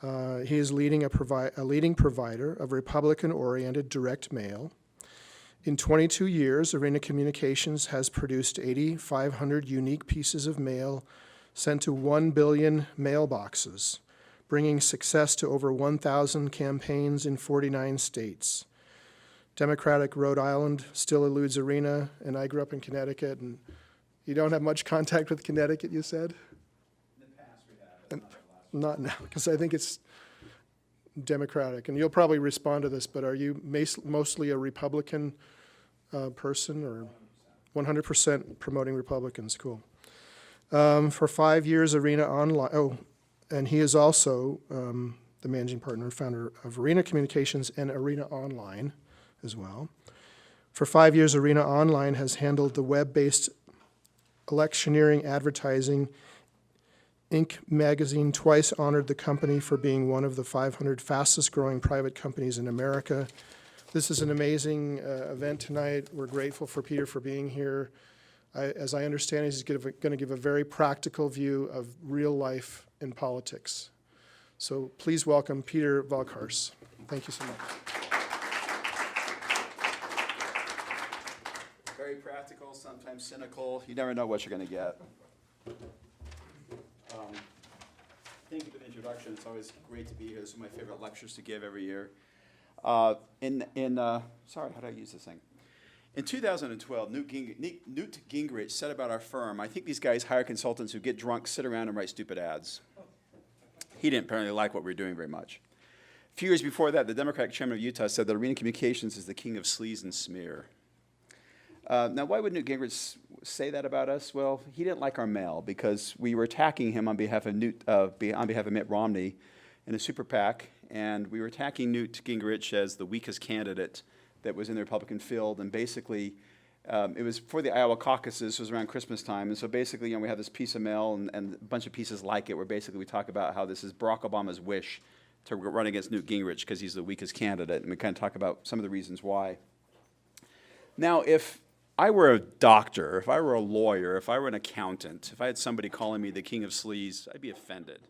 He is leading a leading provider of Republican-oriented direct mail. In 22 years, Arena Communications has produced 8,500 unique pieces of mail sent to 1 billion mailboxes, bringing success to over 1,000 campaigns in 49 states. Democratic Rhode Island still eludes Arena, and I grew up in Connecticut, and you don't have much contact with Connecticut, you said? In the past we have. Not now, because I think it's Democratic. And you'll probably respond to this, but are you mostly a Republican person, or 100% promoting Republicans? Cool. For 5 years, Arena Online, and he is also the managing partner and founder of Arena Communications and Arena Online as well. For 5 years, Arena Online has handled the web-based electioneering advertising. Inc. magazine twice honored the company for being one of the 500 fastest growing private companies in America. This is an amazing event tonight. We're grateful for Peter for being here. As I understand, he's going to give a very practical view of real life in politics. So please welcome Peter Valcarce. Thank you so much. Very practical, sometimes cynical. You never know what you're going to get. Thank you for the introduction. It's always great to be here. This is one of my favorite lectures to give every year. Sorry, how do I use this thing? In 2012, Newt Gingrich said about our firm, I think these guys hire consultants who get drunk, sit around, and write stupid ads. He didn't apparently like what we were doing very much. A few years before that, the Democratic chairman of Utah said that Arena Communications is the king of sleaze and smear. Now, why would Newt Gingrich say that about us? Well, he didn't like our mail because we were attacking him on behalf of Mitt Romney in a super PAC, and we were attacking Newt Gingrich as the weakest candidate that was in the Republican field, and basically, it was for the Iowa caucuses. It was around Christmas time, and so basically, we have this piece of mail and a bunch of pieces like it, where basically we talk about how this is Barack Obama's wish to run against Newt Gingrich because he's the weakest candidate, and we kind of talk about some of the reasons why. Now, if I were a doctor, if I were a lawyer, if I were an accountant, if I had somebody calling me the king of sleaze, I'd be offended.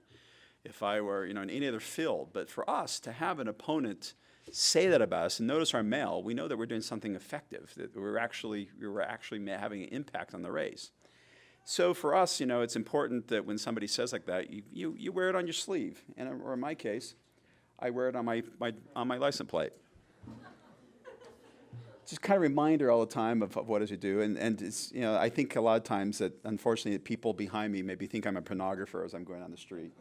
If I were, in any other field, but for us to have an opponent say that about us and notice our mail, we know that we're doing something effective, that we're actually having an impact on the race. So for us, it's important that when somebody says like that, you wear it on your sleeve, or in my case, I wear it on my license plate. Just kind of reminder all the time of what it is you do, and it's, I think a lot of times that unfortunately people behind me maybe think I'm a pornographer as I'm going down the street.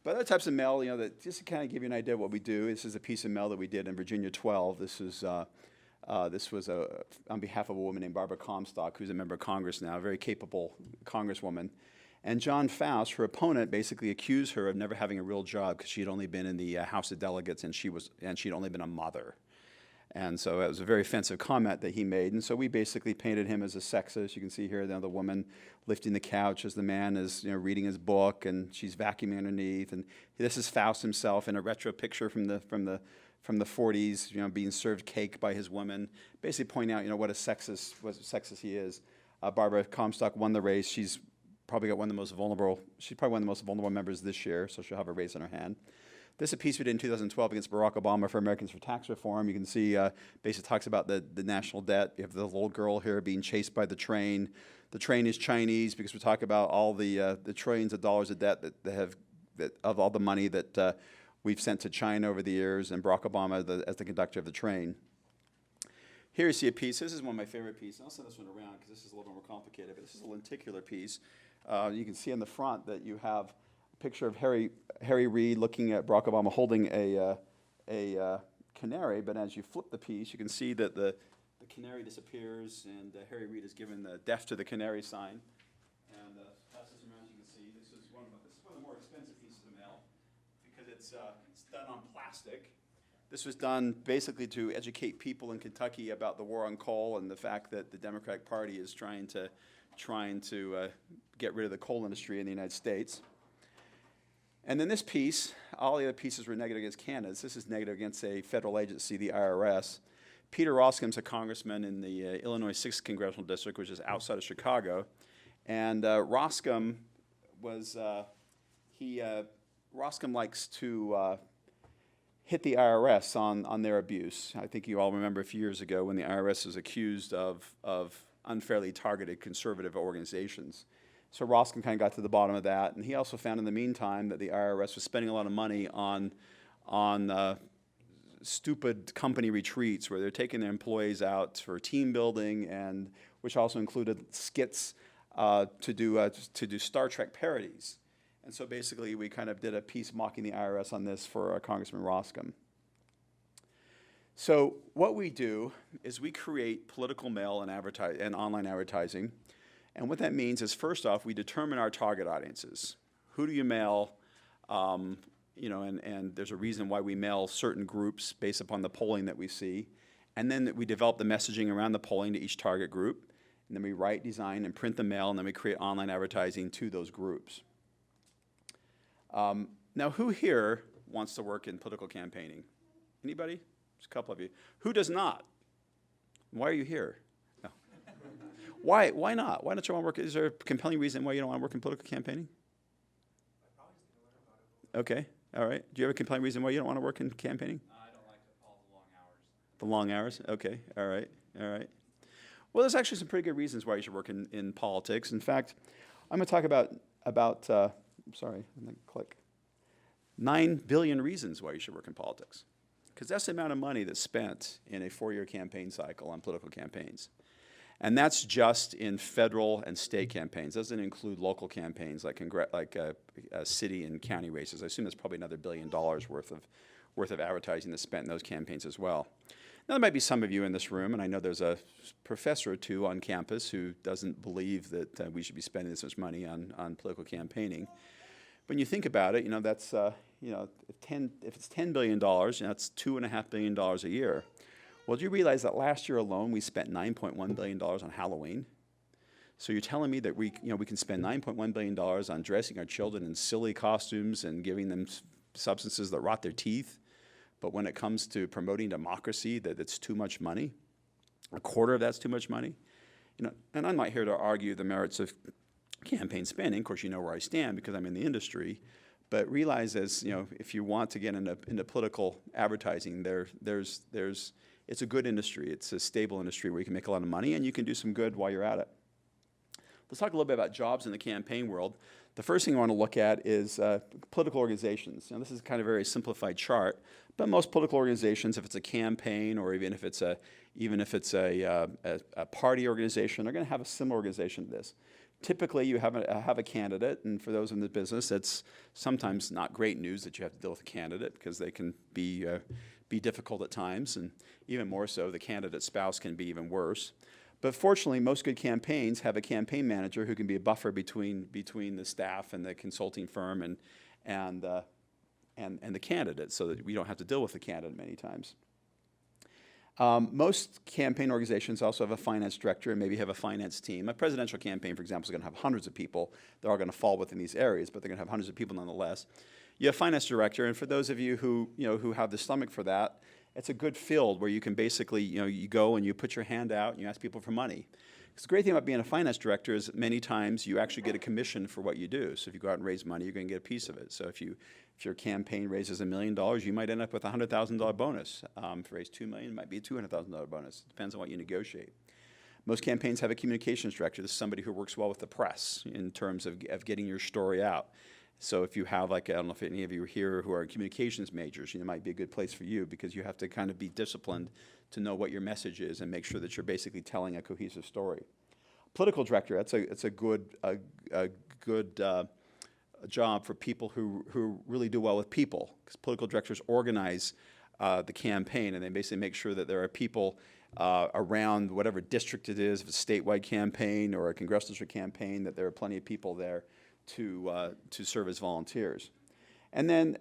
But other types of mail, that just to kind of give you an idea of what we do. This is a piece of mail that we did in Virginia 12. This was on behalf of a woman named Barbara Comstock, who's a member of Congress now, a very capable congresswoman. And John Faust, her opponent, basically accused her of never having a real job because she had only been in the House of Delegates and she'd only been a mother. And so it was a very offensive comment that he made. And so we basically painted him as a sexist. You can see here the woman lifting the couch as the man is reading his book, and she's vacuuming underneath. And this is Faust himself in a retro picture from the 40s, being served cake by his woman, basically pointing out what a sexist he is. Barbara Comstock won the race. She's probably one of the most vulnerable members this year, so she'll have a raise in her hand. This is a piece we did in 2012 against Barack Obama for Americans for Tax Reform. You can see basically talks about the national debt. You have the little girl here being chased by the train. The train is Chinese because we talk about all the trillions of dollars of debt of all the money that we've sent to China over the years, and Barack Obama as the conductor of the train. Here you see a piece. This is one of my favorite pieces. I'll send this one around because this is a little more complicated, but this is a lenticular piece. You can see on the front that you have picture of Harry Reid looking at Barack Obama holding a canary, but as you flip the piece, you can see that the canary disappears, and Harry Reid is given the death to the canary sign. And pass this around, you can see this is one of the more expensive pieces of mail because it's done on plastic. This was done basically to educate people in Kentucky about the war on coal and the fact that the Democratic Party is trying to get rid of the coal industry in the United States. And then this piece, all the other pieces were negative against candidates. This is negative against a federal agency, the IRS. Peter Roskam's a congressman in the Illinois 6th Congressional District, which is outside of Chicago. And Roskam was, Roscoe likes to hit the IRS on their abuse. I think you all remember a few years ago when the IRS was accused of unfairly targeted conservative organizations. So Roscoe kind of got to the bottom of that, and he also found in the meantime that the IRS was spending a lot of money on stupid company retreats where they're taking their employees out for team building, and which also included skits to do Star Trek parodies. And so basically, we kind of did a piece mocking the IRS on this for Congressman Roscoe. So what we do is we create political mail and online advertising. And what that means is, first off, we determine our target audiences. Who do you mail? And there's a reason why we mail certain groups based upon the polling that we see. And then we develop the messaging around the polling to each target group. And then we write, design, and print the mail, and then we create online advertising to those groups. Now, who here wants to work in political campaigning? Anybody? Just a couple of you. Who does not? Why are you here? No. Why not? Why don't you want to work? Is there a compelling reason why you don't want to work in political campaigning? Okay, all right. Do you have a compelling reason why you don't want to work in campaigning? I don't like to follow the long hours. The long hours? Okay, all right, all right. Well, there's actually some pretty good reasons why you should work in politics. In fact, I'm going to talk about sorry, let me click. 9 billion reasons why you should work in politics. Because that's the amount of money that's spent in a 4-year campaign cycle on political campaigns. And that's just in federal and state campaigns. Doesn't include local campaigns like city and county races. I assume there's probably another $1 billion worth of advertising that's spent in those campaigns as well. Now, there might be some of you in this room, and I know there's a professor or two on campus who doesn't believe that we should be spending this much money on political campaigning. When you think about it, that's if it's $10 billion, that's $2.5 billion a year. Well, do you realize that last year alone we spent $9.1 billion on Halloween? So you're telling me that we can spend $9.1 billion on dressing our children in silly costumes and giving them substances that rot their teeth, but when it comes to promoting democracy, that it's too much money? A quarter of that's too much money? And I'm not here to argue the merits of campaign spending. Of course, you know where I stand because I'm in the industry. But realize if you want to get into political advertising, it's a good industry. It's a stable industry where you can make a lot of money and you can do some good while you're at it. Let's talk a little bit about jobs in the campaign world. The first thing I want to look at is political organizations. This is kind of a very simplified chart, but most political organizations, if it's a campaign or even if it's a party organization, they're going to have a similar organization to this. Typically, you have a candidate, and for those in the business, it's sometimes not great news that you have to deal with a candidate because they can be difficult at times, and even more so, the candidate's spouse can be even worse. But fortunately, most good campaigns have a campaign manager who can be a buffer between the staff and the consulting firm and the candidate, so that we don't have to deal with the candidate many times. Most campaign organizations also have a finance director and maybe have a finance team. A presidential campaign, for example, is going to have hundreds of people. They're all going to fall within these areas, but they're going to have hundreds of people nonetheless. You have a finance director, and for those of you who have the stomach for that, it's a good field where you can basically, you go and you put your hand out and you ask people for money. Because the great thing about being a finance director is many times you actually get a commission for what you do. So if you go out and raise money, you're going to get a piece of it. So if your campaign raises $1 million, you might end up with a $100,000 bonus. If you raise $2 million, it might be a $200,000 bonus. It depends on what you negotiate. Most campaigns have a communications director. This is somebody who works well with the press in terms of getting your story out. So if you have, I don't know if any of you are here who are communications majors, it might be a good place for you because you have to kind of be disciplined to know what your message is and make sure that you're basically telling a cohesive story. Political director, it's a good job for people who really do well with people, because political directors organize the campaign, and they basically make sure that there are people around whatever district it is, if it's a statewide campaign or a congressional district campaign, that there are plenty of people there to serve as volunteers. And then,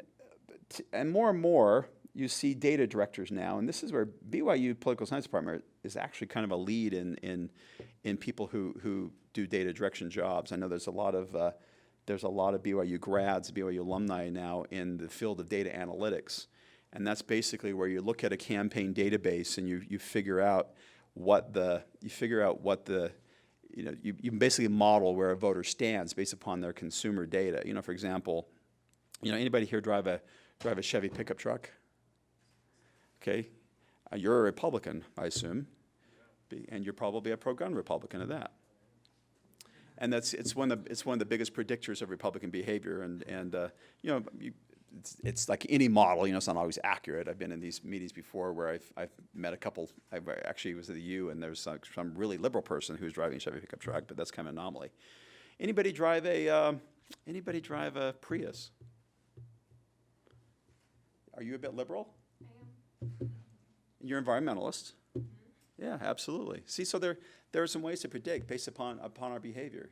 and more, you see data directors now, and this is where BYU Political Science Department is actually kind of a lead in people who do data direction jobs. I know there's a lot of BYU grads, BYU alumni now in the field of data analytics, and that's basically where you look at a campaign database and you figure out you basically model where a voter stands based upon their consumer data. For example, Anybody here drive a Chevy pickup truck? Okay, you're a Republican, I assume, and you're probably a pro-gun Republican at that. And it's one of the biggest predictors of Republican behavior. It's like any model. It's not always accurate. I've been in these meetings before where I've met a couple. I actually was at the U, and there's some really liberal person who's driving a Chevy pickup truck, but that's kind of an anomaly. Anybody drive a Prius? Are you a bit liberal? I am. You're an environmentalist. Yeah, absolutely. See, so there are some ways to predict based upon our behavior.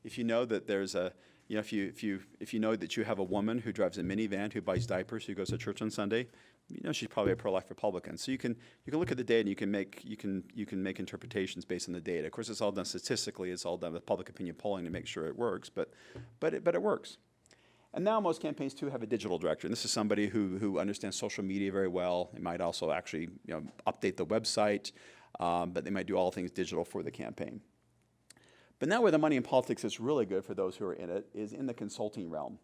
If you know that there's a, if you know that you have a woman who drives a minivan, who buys diapers, who goes to church on Sunday, she's probably a pro-life Republican. So you can look at the data and you can make interpretations based on the data. Of course, it's all done statistically. It's all done with public opinion polling to make sure it works. But it works. And now most campaigns too have a digital director, and this is somebody who understands social media very well. They might also actually update the website, but they might do all things digital for the campaign. But now where the money in politics is really good for those who are in it is in the consulting realm.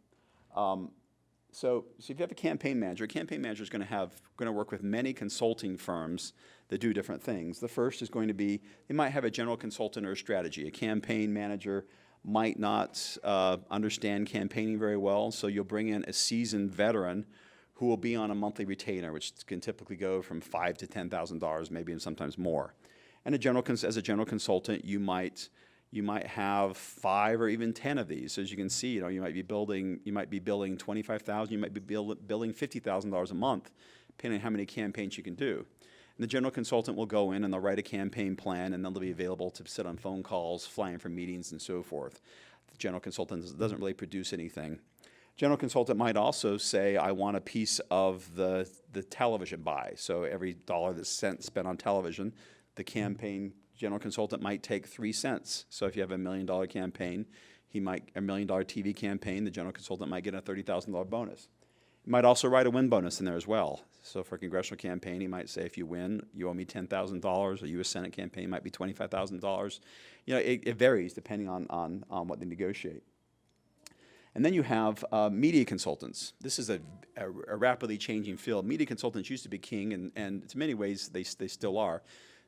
So if you have a campaign manager is going to work with many consulting firms that do different things. The first is going to be, they might have a general consultant or a strategy. A campaign manager might not understand campaigning very well, so you'll bring in a seasoned veteran who will be on a monthly retainer, which can typically go from $5,000 to $10,000, maybe and sometimes more. And as a general consultant, you might have 5 or even 10 of these. So as you can see, you might be billing $25,000, you might be billing $50,000 a month, depending on how many campaigns you can do. And the general consultant will go in and they'll write a campaign plan, and then they'll be available to sit on phone calls, fly in for meetings, and so forth. The general consultant doesn't really produce anything. General consultant might also say, I want a piece of the television buy. So every dollar that's spent on television, the campaign general consultant might take 3 cents. So if you have a $1 million campaign, a $1 million TV campaign, the general consultant might get a $30,000 bonus. He might also write a win bonus in there as well. So for a congressional campaign, he might say, if you win, you owe me $10,000. A U.S. Senate campaign might be $25,000. It varies depending on what they negotiate. And then you have media consultants. This is a rapidly changing field. Media consultants used to be king, and in many ways they still are.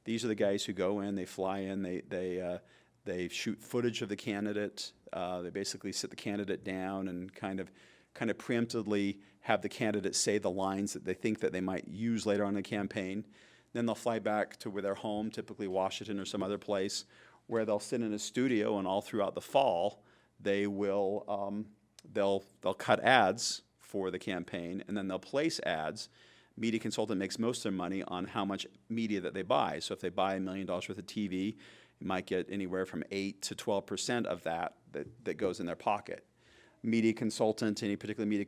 These are the guys who go in, they fly in, they shoot footage of the candidate. They basically sit the candidate down and kind of preemptively have the candidate say the lines that they think that they might use later on in the campaign. Then they'll fly back to their home, typically Washington or some other place, where they'll sit in a studio, and all throughout the fall, they will they'll cut ads for the campaign, and then they'll place ads. Media consultant makes most of their money on how much media that they buy. So if they buy $1 million worth of TV, you might get anywhere from 8 to 12% of that goes in their pocket. Media consultant, any particular media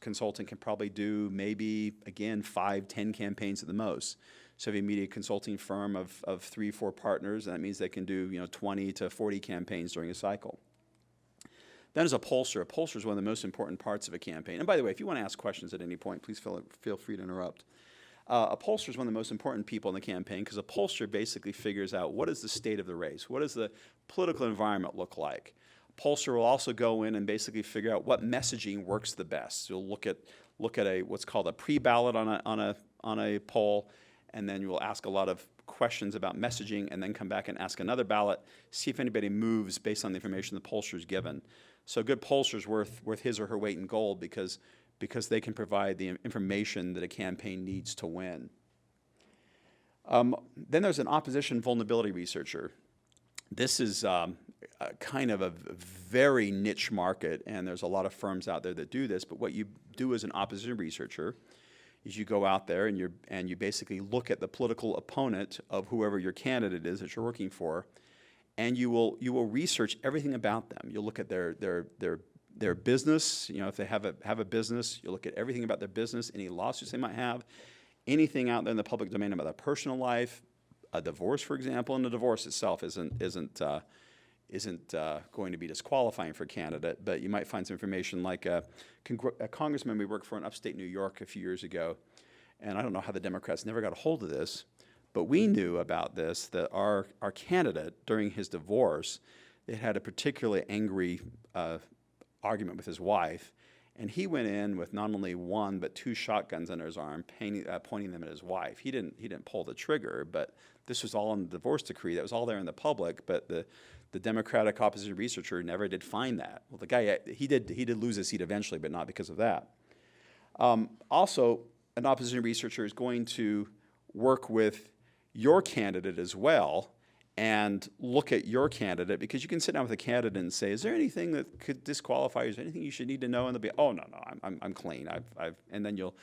consultant can probably do maybe, again, 5, 10 campaigns at the most. So if you have a media consulting firm of 3, 4 partners, that means they can do 20 to 40 campaigns during a cycle. Then there's a pollster. A pollster is one of the most important parts of a campaign. And by the way, if you want to ask questions at any point, please feel free to interrupt. A pollster is one of the most important people in the campaign, because a pollster basically figures out what is the state of the race, what does the political environment look like. A pollster will also go in and basically figure out what messaging works the best. You'll look at what's called a pre-ballot on a poll, and then you will ask a lot of questions about messaging, and then come back and ask another ballot, see if anybody moves based on the information the pollster is given. So a good pollster is worth his or her weight in gold, because they can provide the information that a campaign needs to win. Then there's an opposition vulnerability researcher. This is kind of a very niche market, and there's a lot of firms out there that do this, but what you do as an opposition researcher is you go out there and you basically look at the political opponent of whoever your candidate is that you're working for, and you will research everything about them. You'll look at their business. If they have a business, you look at everything about their business, any lawsuits they might have, anything out there in the public domain about their personal life, a divorce, for example. And the divorce itself isn't going to be disqualifying for a candidate, but you might find some information like a congressman we worked for in upstate New York a few years ago, and I don't know how the Democrats never got a hold of this, but we knew about this, that our candidate, during his divorce, they had a particularly angry argument with his wife, And he went in with not only one, but two shotguns under his arm, pointing them at his wife. He didn't pull the trigger, but this was all in the divorce decree. That was all there in the public, but the Democratic opposition researcher never did find that. Well, the guy, he did lose his seat eventually, but not because of that. Also, an opposition researcher is going to work with your candidate as well and look at your candidate, because you can sit down with a candidate and say, is there anything that could disqualify you? Is there anything you should need to know? And they'll be, oh, no, I'm clean. And then you'll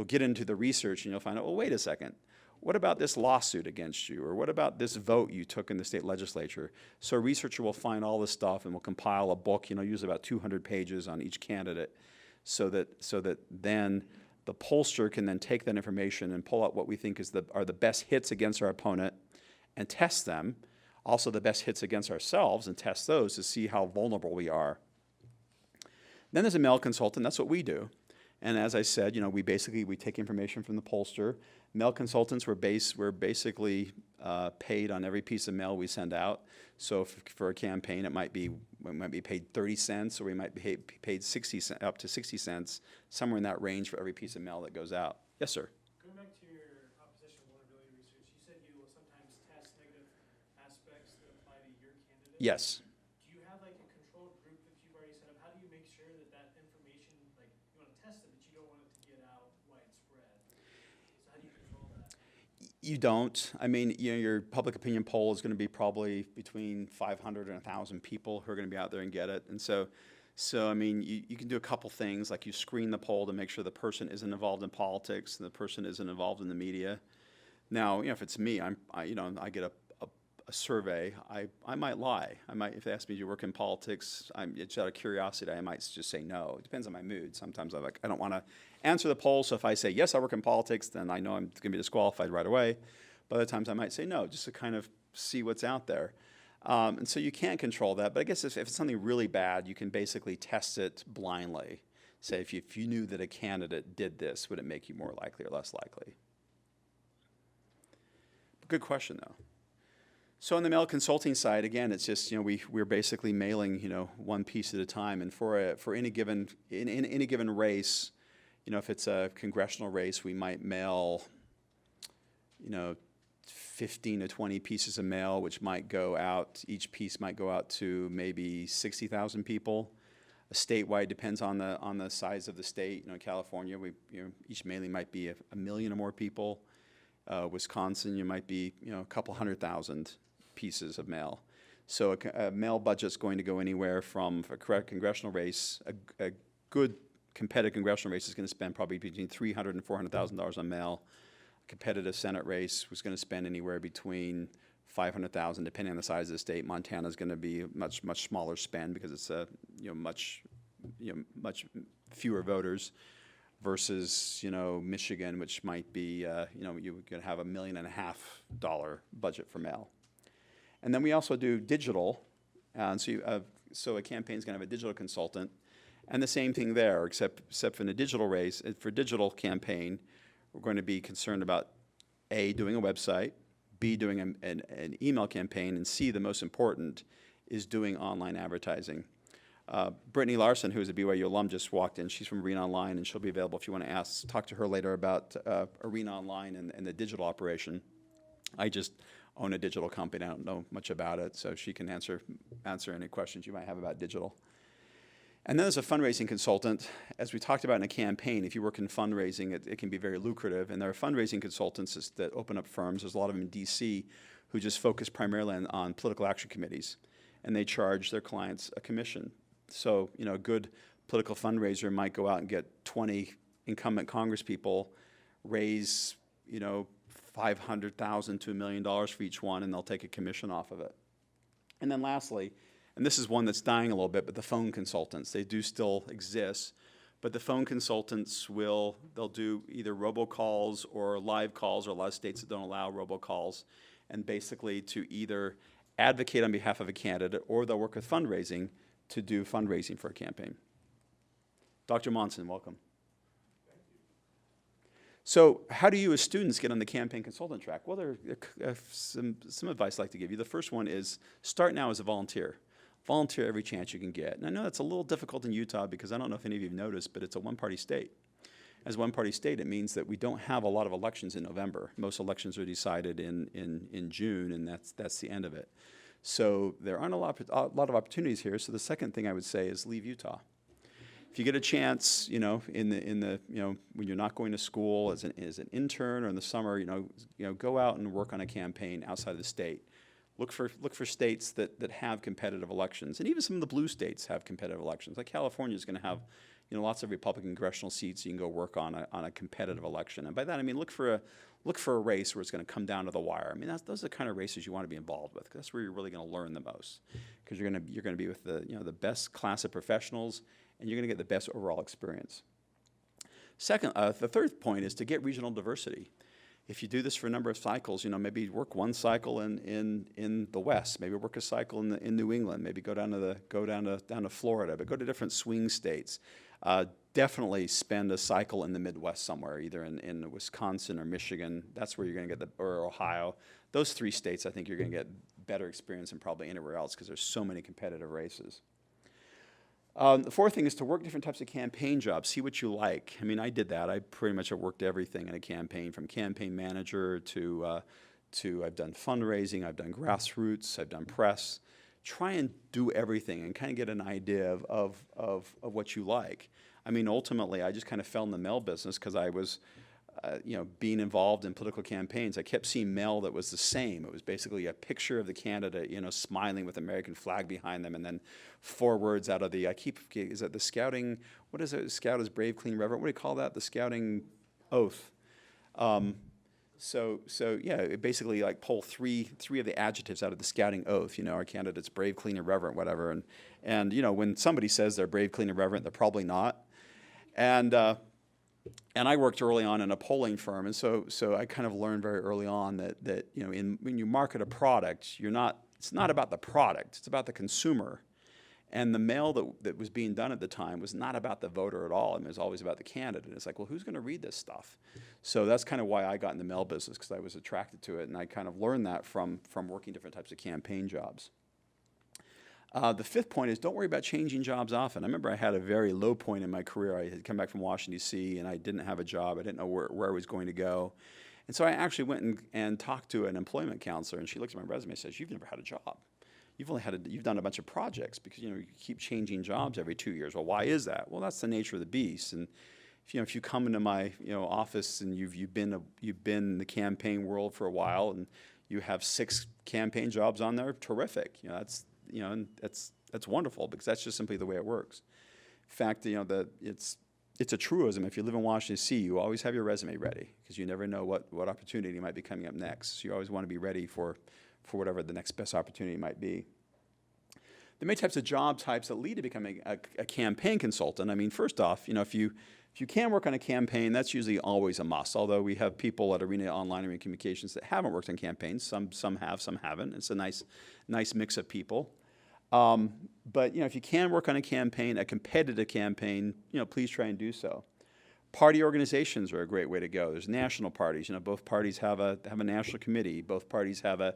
get into the research and you'll find out, well, wait a second. What about this lawsuit against you? Or what about this vote you took in the state legislature? So a researcher will find all this stuff and will compile a book, usually about 200 pages on each candidate, so that then the pollster can then take that information and pull out what we think are the best hits against our opponent and test them. Also the best hits against ourselves and test those to see how vulnerable we are. Then there's a mail consultant. That's what we do. And as I said, we take information from the pollster. Mail consultants were basically paid on every piece of mail we send out. So for a campaign, we might be paid 30 cents, or we might be paid up to 60 cents, somewhere in that range for every piece of mail that goes out. Yes, sir. Going back to your opposition vulnerability research, you said you will sometimes test negative aspects that apply to your candidate. Yes. Do you have like a controlled group that you've already set up? How do you make sure that information, like you want to test it, but you don't want it to get out widespread? So how do you control that? You don't. I mean, your public opinion poll is going to be probably between 500 and 1,000 people who are going to be out there and get it. And so I mean, you can do a couple things, like you screen the poll to make sure the person isn't involved in politics and the person isn't involved in the media. Now, if it's me, I get a survey, I might lie. If they ask me, do you work in politics? It's out of curiosity, I might just say no. It depends on my mood. Sometimes I don't want to answer the poll, so if I say, yes, I work in politics, then I know I'm going to be disqualified right away. But other times I might say no, just to kind of see what's out there. And so you can't control that, but I guess if it's something really bad, you can basically test it blindly. Say, if you knew that a candidate did this, would it make you more likely or less likely? Good question, though. So on the mail consulting side, again, it's just, we're basically mailing, one piece at a time. And for any given race, if it's a congressional race, we might mail, 15 to 20 pieces of mail, which might go out, each piece might go out to maybe 60,000 people. Statewide depends on the size of the state. California, each mailing might be a million or more people. Wisconsin, you might be, a couple 100,000 pieces of mail. So a mail budget's going to go anywhere from, for a correct congressional race, a good competitive congressional race is going to spend probably between $300,000 and $400,000 on mail. Competitive Senate race was going to spend anywhere between $500,000, depending on the size of the state. Montana's going to be a much smaller spend because it's much fewer voters, versus Michigan, which might be you could have $1.5 million budget for mail. And then we also do digital, and so a campaign's going to have a digital consultant, and the same thing there, except for the digital race, for digital campaign. We're going to be concerned about A, doing a website, B, doing an email campaign, and C, the most important, is doing online advertising. Brittany Larson, who is a BYU alum, just walked in. She's from Arena Online, and she'll be available if you want to talk to her later about Arena Online and the digital operation. I just own a digital company. I don't know much about it, so she can answer any questions you might have about digital. And then there's a fundraising consultant. As we talked about in a campaign, if you work in fundraising, it can be very lucrative. And there are fundraising consultants that open up firms. There's a lot of them in D.C. who just focus primarily on political action committees. And they charge their clients a commission. So, a good political fundraiser might go out and get 20 incumbent congresspeople, raise, $500,000 to $1 million for each one, and they'll take a commission off of it. And then lastly, and this is one that's dying a little bit, but the phone consultants, they do still exist, but the phone consultants they'll do either robocalls or live calls, or a lot of states that don't allow robocalls, and basically to either advocate on behalf of a candidate, or they'll work with fundraising to do fundraising for a campaign. Dr. Monson, welcome. Thank you. So how do you as students get on the campaign consultant track? Well, there are some advice I'd like to give you. The first one is start now as a volunteer. Volunteer every chance you can get. And I know that's a little difficult in Utah because I don't know if any of you have noticed, but it's a one-party state. As a one-party state, it means that we don't have a lot of elections in November. Most elections are decided in June, and that's the end of it. So there aren't a lot of opportunities here. So the second thing I would say is leave Utah. If you get a chance, you know, when you're not going to school as an intern or in the summer, go out and work on a campaign outside of the state. Look for states that have competitive elections, and even some of the blue states have competitive elections. Like California is going to have, lots of Republican congressional seats. You can go work on a competitive election, and by that I mean look for a race where it's going to come down to the wire. I mean those are the kind of races you want to be involved with. 'Cause that's where you're really going to learn the most, because you're going to be with the best class of professionals, and you're going to get the best overall experience. Second, the third point is to get regional diversity. If you do this for a number of cycles, maybe work one cycle in the West, maybe work a cycle in New England, maybe go down to Florida, but go to different swing states. Definitely spend a cycle in the Midwest somewhere, either in Wisconsin or Michigan. That's where you're going to get or Ohio. Those three states, I think you're going to get better experience than probably anywhere else because there's so many competitive races. The fourth thing is to work different types of campaign jobs. See what you like. I mean, I did that. I pretty much have worked everything in a campaign, from campaign manager to I've done fundraising, I've done grassroots, I've done press. Try and do everything and kind of get an idea of what you like. I mean, ultimately, I just kind of fell in the mail business because I was, being involved in political campaigns. I kept seeing mail that was the same. It was basically a picture of the candidate, smiling with the American flag behind them, and then 4 words out of the, is that the scouting, what is it? Scout is brave, clean, reverent. What do you call that? The scouting oath. So yeah, it basically like pull three of the adjectives out of the scouting oath. Our candidate's brave, clean, and reverent, whatever. And when somebody says they're brave, clean, and reverent, they're probably not. And I worked early on in a polling firm, and so I kind of learned very early on that when you market a product, it's not about the product, it's about the consumer. And the mail that was being done at the time was not about the voter at all. I mean, it was always about the candidate. It's like, well, who's going to read this stuff? So that's kind of why I got in the mail business, because I was attracted to it, and I kind of learned that from working different types of campaign jobs. The fifth point is don't worry about changing jobs often. I remember I had a very low point in my career. I had come back from Washington, D.C., and I didn't have a job. I didn't know where I was going to go. And so I actually went and talked to an employment counselor, and she looked at my resume and says, "You've never had a job. You've done a bunch of projects because you keep changing jobs every 2 years. Well, why is that? Well, that's the nature of the beast. And if you come into my office and you've been in the campaign world for a while and you have 6 campaign jobs on there, terrific. That's wonderful, because that's just simply the way it works. In fact, it's a truism. If you live in Washington, D.C., you always have your resume ready, because you never know what opportunity might be coming up next. So you always want to be ready for whatever the next best opportunity might be. There are many types of job types that lead to becoming a campaign consultant. I mean, first off, if you can work on a campaign, that's usually always a must. Although we have people at Online Arena Communications that haven't worked on campaigns. Some have, some haven't. It's a nice mix of people. But if you can work on a campaign, a competitive campaign, please try and do so. Party organizations are a great way to go. There's national parties. Both parties have a national committee. Both parties have a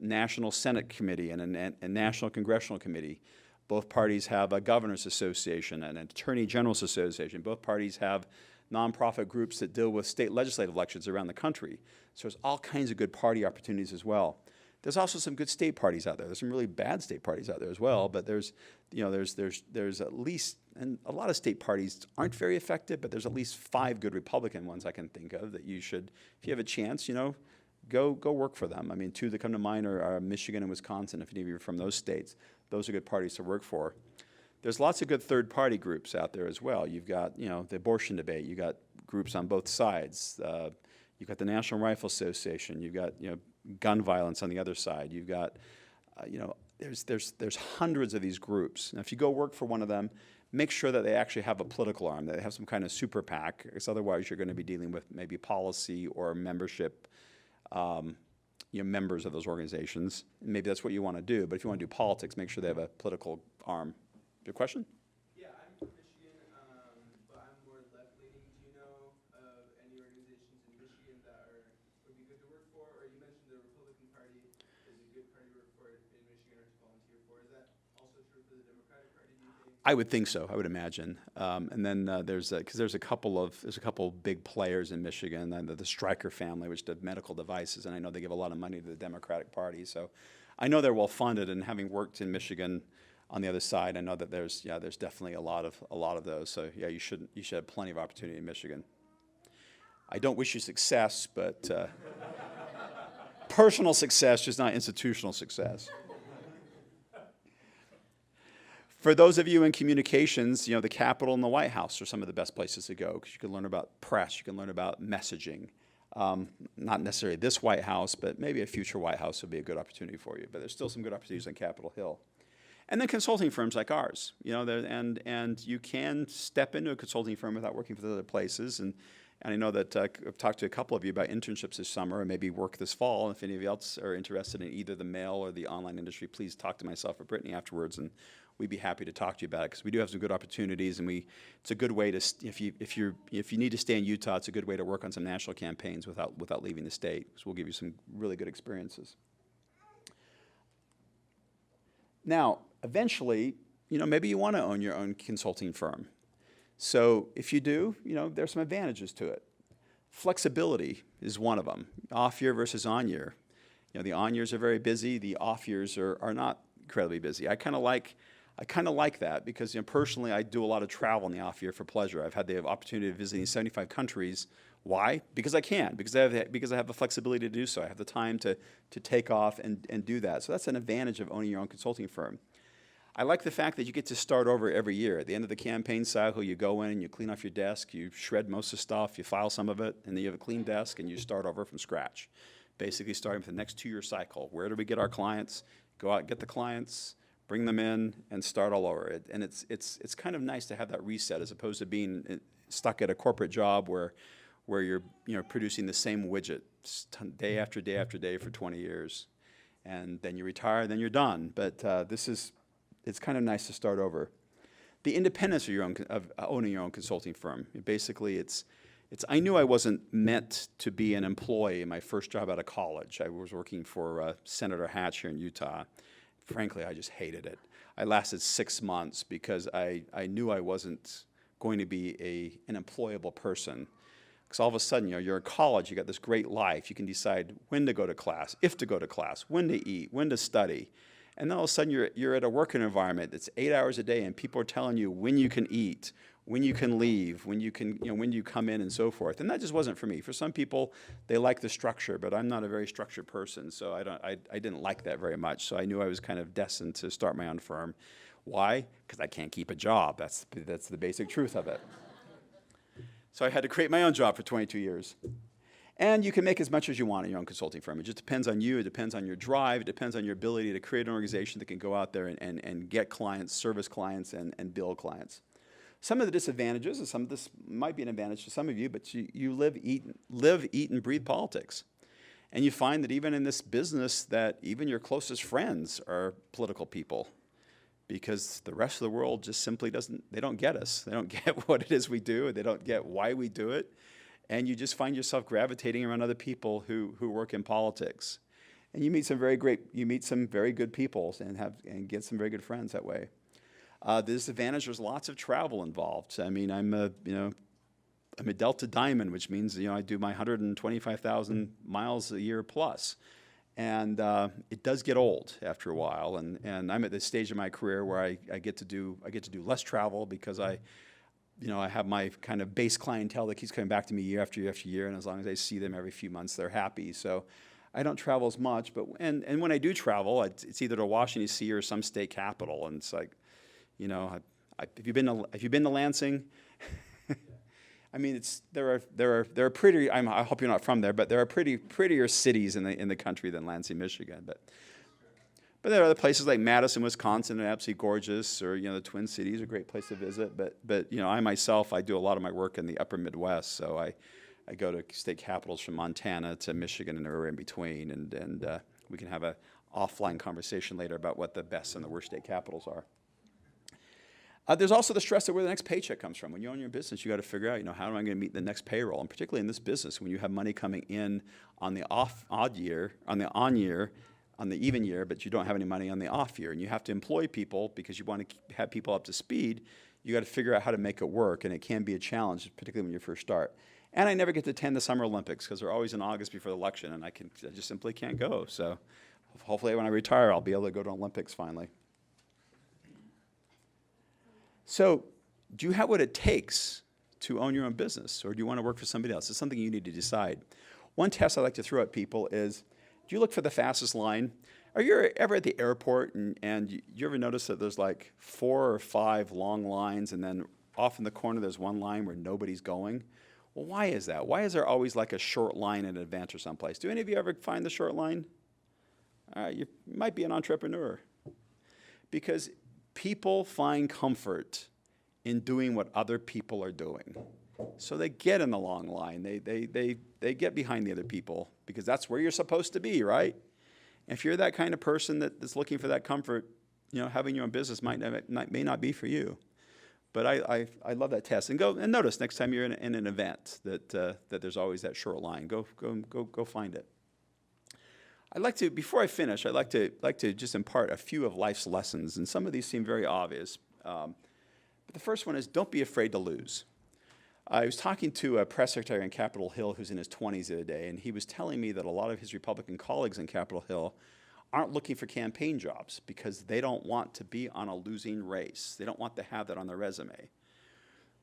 national Senate committee and a national congressional committee. Both parties have a governor's association and an attorney general's association. Both parties have nonprofit groups that deal with state legislative elections around the country. So there's all kinds of good party opportunities as well. There's also some good state parties out there. There's some really bad state parties out there as well, but there's at least, and a lot of state parties aren't very effective, but there's at least 5 good Republican ones I can think of that you should, if you have a chance, go work for them. I mean, 2 that come to mind are Michigan and Wisconsin, if any of you are from those states. Those are good parties to work for. There's lots of good third-party groups out there as well. You've got, the abortion debate. You've got groups on both sides. You've got the National Rifle Association. You've got, gun violence on the other side. You've got, there's hundreds of these groups. Now, if you go work for one of them, make sure that they actually have a political arm, that they have some kind of super PAC, because otherwise you're going to be dealing with maybe policy or membership, members of those organizations. Maybe that's what you want to do, but if you want to do politics, make sure they have a political arm. Your question? Yeah, I'm from Michigan, but I'm more left-leaning. Do you know of any organizations in Michigan that would be good to work for? Or you mentioned the Republican Party is a good party to work for in Michigan or to volunteer for. Is that for the Democratic Party, do you think? I would think so. I would imagine. And then because there's a couple big players in Michigan, the Stryker family, which did medical devices, and I know they give a lot of money to the Democratic Party. So I know they're well funded. And having worked in Michigan on the other side, I know that there's definitely a lot of those. So yeah, you should have plenty of opportunity in Michigan. I don't wish you success, but personal success, just not institutional success. For those of you in communications, the Capitol and the White House are some of the best places to go because you can learn about press, you can learn about messaging. Not necessarily this White House, but maybe a future White House would be a good opportunity for you. But there's still some good opportunities on Capitol Hill. And then consulting firms like ours, and you can step into a consulting firm without working for the other places. And I know that I've talked to a couple of you about internships this summer and maybe work this fall. And if any of you else are interested in either the mail or the online industry, please talk to myself or Brittany afterwards, and we'd be happy to talk to you about it because we do have some good opportunities, and it's a good way to if you need to stay in Utah, it's a good way to work on some national campaigns without leaving the state. So we'll give you some really good experiences. Now, eventually, maybe you want to own your own consulting firm. So if you do, there's some advantages to it. Flexibility is one of them. Off year versus on year. The on years are very busy. The off years are not incredibly busy. I kind of like that because personally I do a lot of travel in the off year for pleasure. I've had the opportunity of visiting 75 countries. Why? Because I can. Because I have the flexibility to do so. I have the time to take off and do that. So that's an advantage of owning your own consulting firm. I like the fact that you get to start over every year. At the end of the campaign cycle, you go in and you clean off your desk, you shred most of the stuff, you file some of it, and then you have a clean desk and you start over from scratch. Basically starting with the next 2-year cycle. Where do we get our clients? Go out and get the clients, bring them in, and start all over. And it's kind of nice to have that reset as opposed to being stuck at a corporate job where you're producing the same widget day after day after day for 20 years. And then you retire, then you're done. But it's kind of nice to start over. The independence of owning your own consulting firm. Basically, I knew I wasn't meant to be an employee in my first job out of college. I was working for Senator Hatch here in Utah. Frankly, I just hated it. I lasted 6 months because I knew I wasn't going to be an employable person. Because all of a sudden, you're in college, you got this great life. You can decide when to go to class, if to go to class, when to eat, when to study. And then all of a sudden, you're at a working environment that's 8 hours a day, and people are telling you when you can eat, when you can leave, when you come in, and so forth. And that just wasn't for me. For some people, they like the structure, but I'm not a very structured person, so I didn't like that very much. So I knew I was kind of destined to start my own firm. Why? Because I can't keep a job. That's the basic truth of it. So I had to create my own job for 22 years. And you can make as much as you want in your own consulting firm. It just depends on you. It depends on your drive. It depends on your ability to create an organization that can go out there and get clients, service clients, and build clients. Some of the disadvantages, and some of this might be an advantage to some of you, but you live, eat, and breathe politics. And you find that even in this business that even your closest friends are political people because the rest of the world just simply they don't get us. They don't get what it is we do. They don't get why we do it. And you just find yourself gravitating around other people who work in politics. And you meet some very good people and get some very good friends that way. The disadvantage, there's lots of travel involved. I mean, I'm a Delta Diamond, which means I do my 125,000 miles a year plus. And it does get old after a while. And I'm at this stage of my career where I get to do less travel because I have my kind of base clientele that keeps coming back to me year after year after year, and as long as I see them every few months, they're happy. So I don't travel as much, but and when I do travel, it's either to Washington D.C. or some state capital, and it's like, if you've been to Lansing, I mean, there are pretty. I hope you're not from there, but there are prettier cities in the country than Lansing, Michigan, But there are other places like Madison, Wisconsin, that are absolutely gorgeous, or the Twin Cities are a great place to visit. But I myself, I do a lot of my work in the upper Midwest, so I go to state capitals from Montana to Michigan and everywhere in between, and we can have an offline conversation later about what the best and the worst state capitals are. There's also the stress of where the next paycheck comes from. When you own your business, you got to figure out, how am I going to meet the next payroll? And particularly in this business, when you have money coming in on the on year, on the even year, but you don't have any money on the off year. And you have to employ people because you want to have people up to speed. You got to figure out how to make it work, and it can be a challenge, particularly when you first start. And I never get to attend the Summer Olympics because they're always in August before the election, and I just simply can't go. So hopefully when I retire, I'll be able to go to Olympics finally. So do you have what it takes to own your own business, or do you want to work for somebody else? It's something you need to decide. One test I like to throw at people is, do you look for the fastest line? Are you ever at the airport and you ever notice that there's like 4 or 5 long lines, and then off in the corner there's one line where nobody's going? Well, why is that? Why is there always like a short line at an event or someplace? Do any of you ever find the short line? You might be an entrepreneur. Because people find comfort in doing what other people are doing. So they get in the long line. They get behind the other people because that's where you're supposed to be, right? And if you're that kind of person that's looking for that comfort, having your own business may not be for you. But I love that test. And go and notice next time you're in an event that there's always that short line. Go find it. I'd like to, before I finish, I'd like to just impart a few of life's lessons, and some of these seem very obvious. But the first one is, don't be afraid to lose. I was talking to a press secretary on Capitol Hill who's in his 20s the other day, and he was telling me that a lot of his Republican colleagues in Capitol Hill aren't looking for campaign jobs because they don't want to be on a losing race. They don't want to have that on their resume.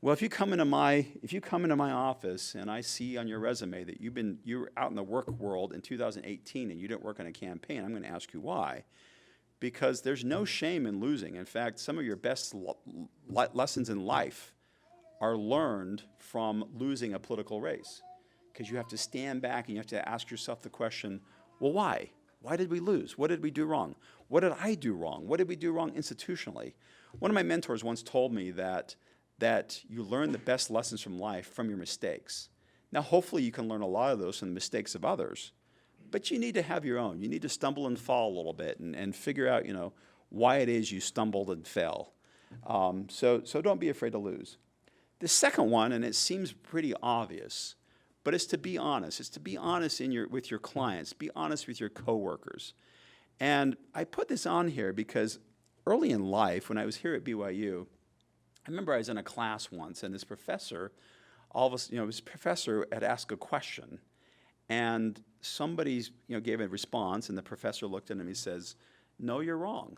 Well, if you come into my office and I see on your resume that you're out in the work world in 2018 and you didn't work on a campaign, I'm going to ask you why. Because there's no shame in losing. In fact, some of your best lessons in life are learned from losing a political race. Because you have to stand back and you have to ask yourself the question, well, why? Why did we lose? What did we do wrong? What did I do wrong? What did we do wrong institutionally? One of my mentors once told me that you learn the best lessons from life from your mistakes. Now, hopefully you can learn a lot of those from the mistakes of others, but you need to have your own. You need to stumble and fall a little bit and figure out, why it is you stumbled and fell. So don't be afraid to lose. The second one, and it seems pretty obvious, but it's to be honest. It's to be honest with your clients. Be honest with your coworkers. And I put this on here because early in life, when I was here at BYU, I remember I was in a class once, and this professor, his professor had asked a question, and somebody, gave a response, and the professor looked at him and he says, "No, you're wrong."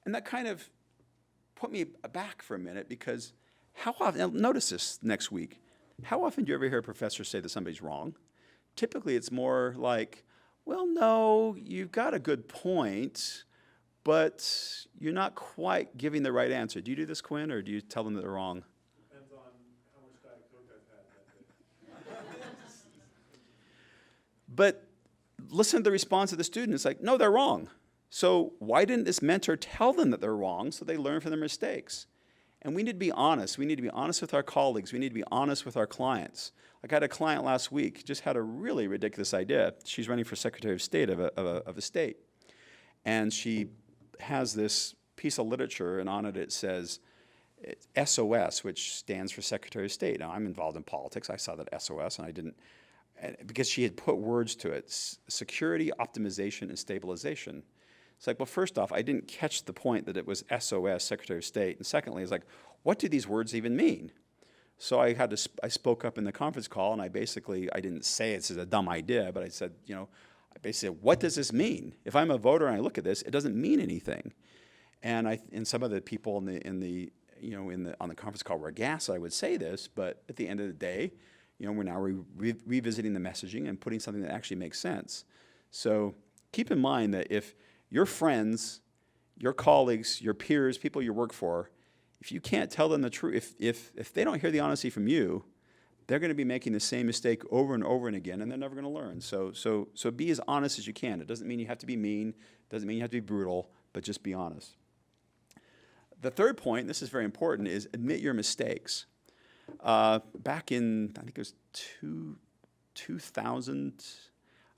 And that kind of put me back for a minute because how often, now notice this next week, how often do you ever hear a professor say that somebody's wrong? Typically it's more like, well, no, you've got a good point, but you're not quite giving the right answer. Do you do this, Quinn, or do you tell them that they're wrong? Depends on how much Diet Coke I've had that day. But listen to the response of the student. It's like, no, they're wrong. So why didn't this mentor tell them that they're wrong so they learn from their mistakes? And we need to be honest. We need to be honest with our colleagues. We need to be honest with our clients. Like I had a client last week, just had a really ridiculous idea. She's running for Secretary of State of a state. And she has this piece of literature, and on it says SOS, which stands for Secretary of State. Now, I'm involved in politics. I saw that SOS, and I didn't, because she had put words to it, security, optimization, and stabilization. It's like, well, first off, I didn't catch the point that it was SOS, Secretary of State. And secondly, it's like, what do these words even mean? So I spoke up in the conference call, and I didn't say this is a dumb idea, but I said, I basically said, what does this mean? If I'm a voter and I look at this, it doesn't mean anything. And some of the people on the conference call were aghast that I would say this, but at the end of the day, we're now revisiting the messaging and putting something that actually makes sense. So keep in mind that if your friends, your colleagues, your peers, people you work for, if you can't tell them the truth, if they don't hear the honesty from you, they're going to be making the same mistake over and over and again, and they're never going to learn. So be as honest as you can. It doesn't mean you have to be mean. It doesn't mean you have to be brutal, but just be honest. The third point, this is very important, is admit your mistakes. Back in, I think it was 2000,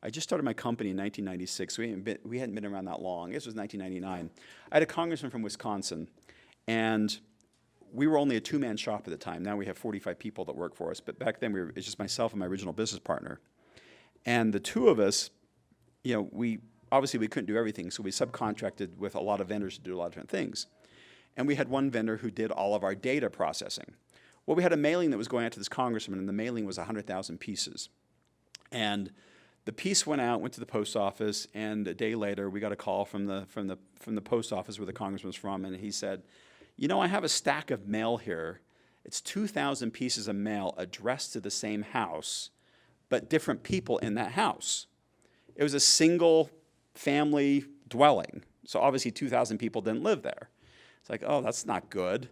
I just started my company in 1996. We hadn't been around that long. This was 1999. I had a congressman from Wisconsin, and we were only a two-man shop at the time. Now we have 45 people that work for us, but back then it's just myself and my original business partner. And the two of us, obviously we couldn't do everything, so we subcontracted with a lot of vendors to do a lot of different things. And we had one vendor who did all of our data processing. Well, we had a mailing that was going out to this congressman, and the mailing was 100,000 pieces. And the piece went out, went to the post office, and a day later we got a call from the post office where the congressman was from, and he said, you know, I have a stack of mail here. It's 2,000 pieces of mail addressed to the same house, but different people in that house. It was a single family dwelling, so obviously 2,000 people didn't live there. It's like, oh, that's not good.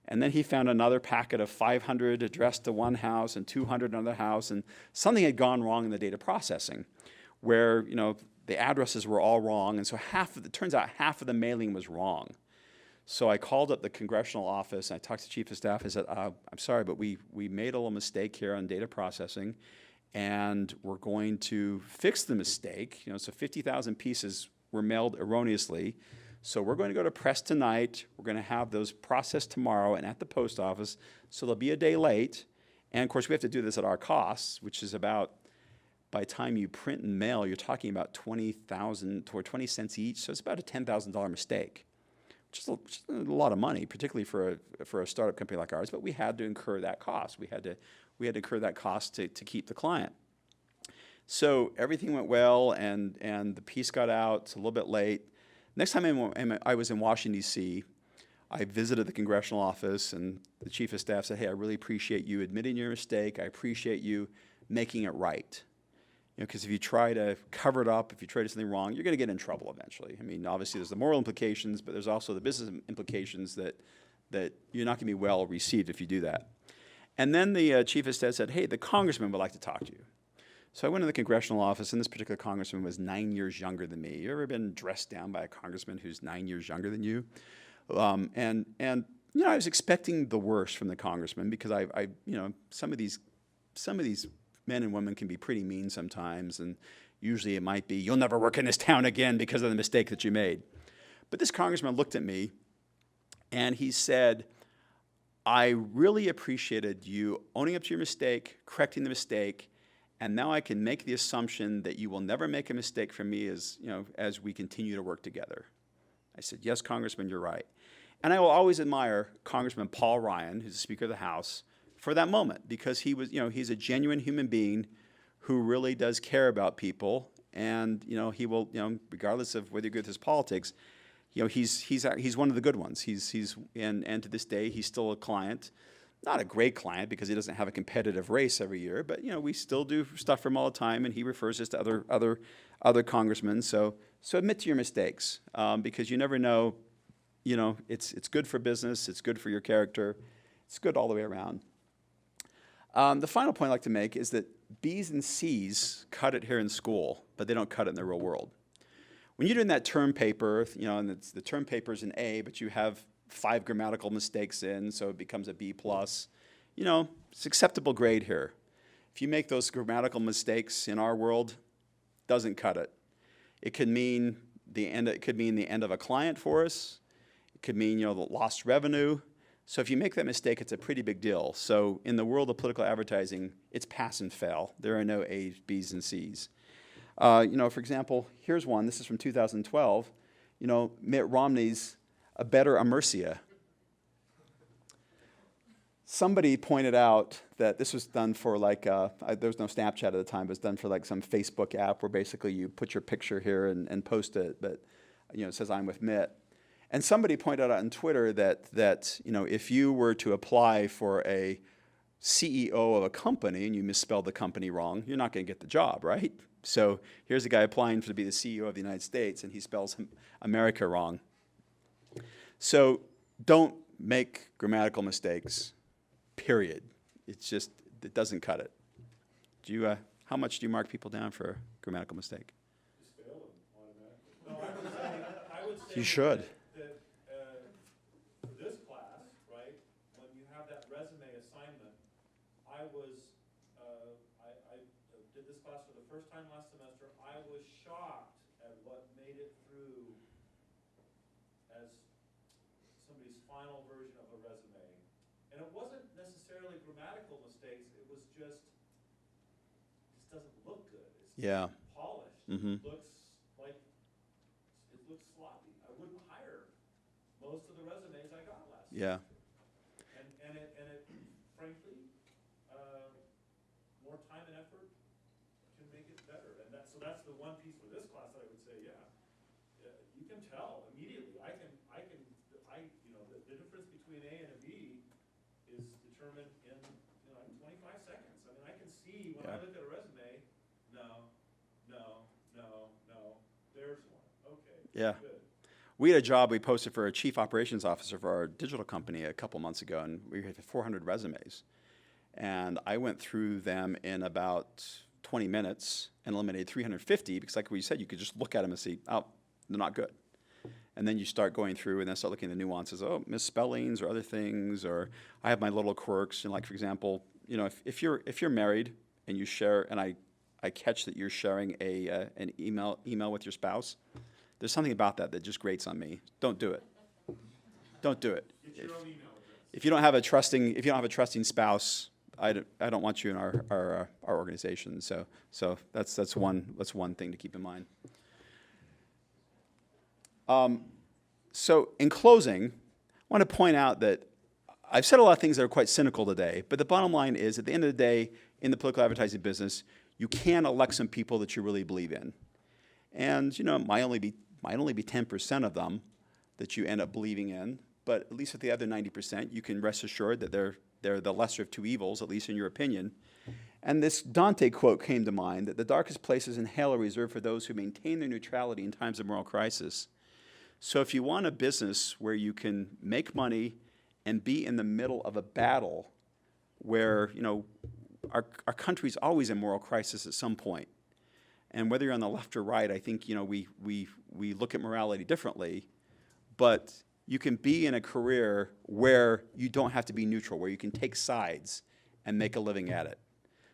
And then he found another packet of 500 addressed to one house and 200 another house, and something had gone wrong in the data processing, where the addresses were all wrong, and so it turns out half of the mailing was wrong. So I called up the congressional office, and I talked to the chief of staff. I said, I'm sorry, but we made a little mistake here on data processing, and we're going to fix the mistake. So 50,000 pieces were mailed erroneously. So we're going to go to press tonight. We're going to have those processed tomorrow and at the post office. So they'll be a day late. And of course, we have to do this at our costs, which is about, by the time you print and mail, you're talking about 20,000 or 20 cents each. So it's about a $10,000 mistake, which is a lot of money, particularly for a startup company like ours. But we had to incur that cost. We had to incur that cost to keep the client. So everything went well, and the piece got out. It's a little bit late. Next time I was in Washington, D.C., I visited the congressional office, and the chief of staff said, hey, I really appreciate you admitting your mistake. I appreciate you making it right. Because if you try to cover it up, if you try to do something wrong, you're going to get in trouble eventually. I mean, obviously, there's the moral implications, but there's also the business implications that you're not going to be well received if you do that. And then the chief of staff said, hey, the congressman would like to talk to you. So I went to the congressional office, and this particular congressman was 9 years younger than me. You ever been dressed down by a congressman who's 9 years younger than you? And I was expecting the worst from the congressman, because some of these men and women can be pretty mean sometimes, and usually it might be, you'll never work in this town again because of the mistake that you made. But this congressman looked at me, and he said, I really appreciated you owning up to your mistake, correcting the mistake, and now I can make the assumption that you will never make a mistake from me as we continue to work together. I said, yes, Congressman, you're right. And I will always admire Congressman Paul Ryan, who's the Speaker of the House, for that moment, because he's a genuine human being who really does care about people, and he will, regardless of whether you agree with his politics, he's one of the good ones. And to this day, he's still a client. Not a great client, because he doesn't have a competitive race every year, but we still do stuff for him all the time, and he refers us to other congressmen. So admit to your mistakes, because you never know. It's good for business, it's good for your character, it's good all the way around. The final point I'd like to make is that B's and C's cut it here in school, but they don't cut it in the real world. When you're doing that term paper, and the term paper's an A, but you have 5 grammatical mistakes in, so it becomes a B+. It's acceptable grade here. If you make those grammatical mistakes in our world, doesn't cut it. It could mean the end. It could mean the end of a client for us. It could mean the lost revenue. So if you make that mistake, it's a pretty big deal. So in the world of political advertising, it's pass and fail. There are no A's, B's, and C's. For example, here's one. This is from 2012. Mitt Romney's a better Mercia. Somebody pointed out that this was done for there was no Snapchat at the time, but it was done for some Facebook app where basically you put your picture here and post it, but it says I'm with Mitt. And somebody pointed out on Twitter that if you were to apply for a CEO of a company and you misspelled the company wrong, you're not going to get the job, right? So here's a guy applying to be the CEO of the United States, and he spells America wrong. So don't make grammatical mistakes, period. It doesn't cut it. How much do you mark people down for a grammatical mistake? Just fail them automatically. No, I would say You should. that for this class, right, when you have that resume assignment, I did this class for the first time last semester. I was shocked at what made it through as somebody's final version of a resume. And it wasn't necessarily grammatical mistakes, it was just doesn't look good. It's Yeah. polished. Mm-hmm. It looks like most of the resumes I got last Yeah. semester. And it, frankly, more time and effort can make it better. And so that's the one piece for this class that I would say, you can tell immediately. The difference between A and a B is determined in 25 seconds. I mean, I can see when I Yeah. look at a resume, no, there's one. Okay, Yeah. good. We had a job we posted for a chief operations officer for our digital company a couple months ago, and we had 400 resumes. And I went through them in about 20 minutes and eliminated 350 because, like we said, you could just look at them and see, oh, they're not good. And then you start going through and then start looking at the nuances, oh, misspellings or other things, or I have my little quirks. And like, for example, if you're married and you share, and I catch that you're sharing an email with your spouse, there's something about that just grates on me. Don't do it. Don't do it. Get your own email address. If you don't have a trusting spouse, I don't want you in our organization. So that's one thing to keep in mind. So in closing, I want to point out that I've said a lot of things that are quite cynical today, but the bottom line is, at the end of the day, in the political advertising business, you can elect some people that you really believe in. And, it might only be 10% of them that you end up believing in, but at least with the other 90%, you can rest assured that they're the lesser of two evils, at least in your opinion. And this Dante quote came to mind, that the darkest places in hell are reserved for those who maintain their neutrality in times of moral crisis. So if you want a business where you can make money and be in the middle of a battle where, our country's always in moral crisis at some point. And whether you're on the left or right, I think, we look at morality differently, but you can be in a career where you don't have to be neutral, where you can take sides and make a living at it.